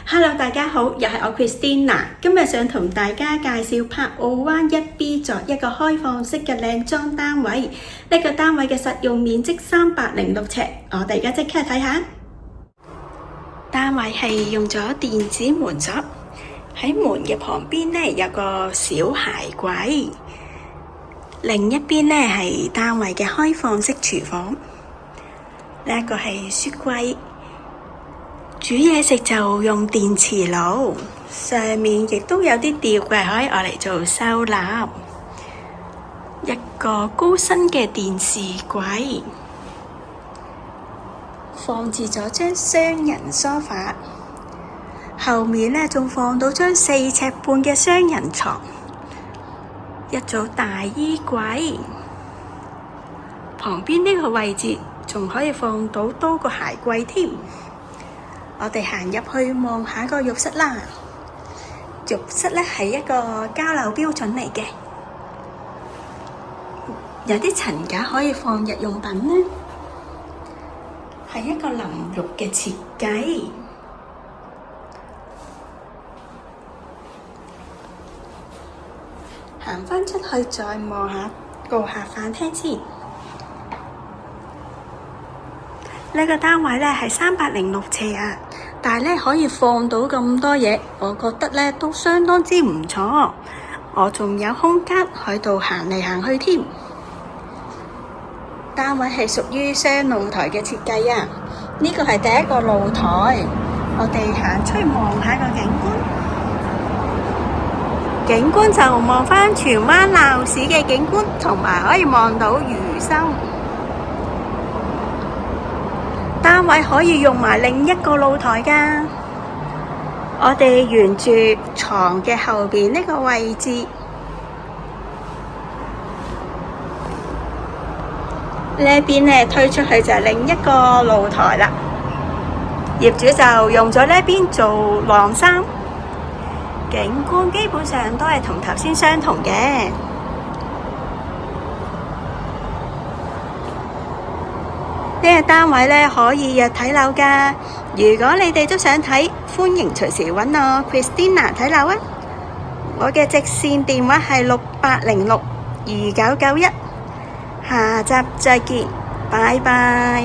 Hello， 大家好，又係我 Christina， 今日想同大家介紹柏傲灣 1B 座一個開放式嘅靚裝單位。呢個單位嘅實用面積306尺，我哋而家即刻睇下。單位係用咗電子門鎖，喺門嘅旁邊呢有個小鞋櫃，另一邊呢係單位嘅開放式廚房。呢一個係雪櫃。煮嘢食就用電磁爐，上面亦都有啲吊櫃可以攞嚟做收納。一個高身嘅電視櫃，放置咗張雙人梳化，後面呢仲放到張4尺半嘅雙人床，一組大衣櫃，旁邊呢個位置仲可以放到多個鞋櫃添。我哋行入去望下個浴室啦。浴室呢係一個交樓標準嚟嘅，有啲層架可以放日用品呢，係一個淋浴嘅設計。行返出去再望下個客飯廳先。呢個單位呢係306尺啊，但係呢可以放到咁多嘢，我覺得呢都相當之唔錯。我仲有空間喺度行嚟行去添。單位係屬於雙露台嘅設計啊，呢個係第一個露台。我哋行出去望下個景觀，景觀就望返荃灣鬧市嘅景觀，同埋可以望到魚心。單位可以用埋另一個露台㗎。我哋沿住床嘅後邊呢個位置，呢邊呢推出去就係另一個露台啦。業主就用咗呢邊做晾衫，景觀基本上都係同頭先相同嘅。呢個單位呢可以約睇樓㗎，如果你哋都想睇，歡迎隨時揾我 Christina 睇樓啊！我嘅直線電話係68062991，下集再見，拜拜。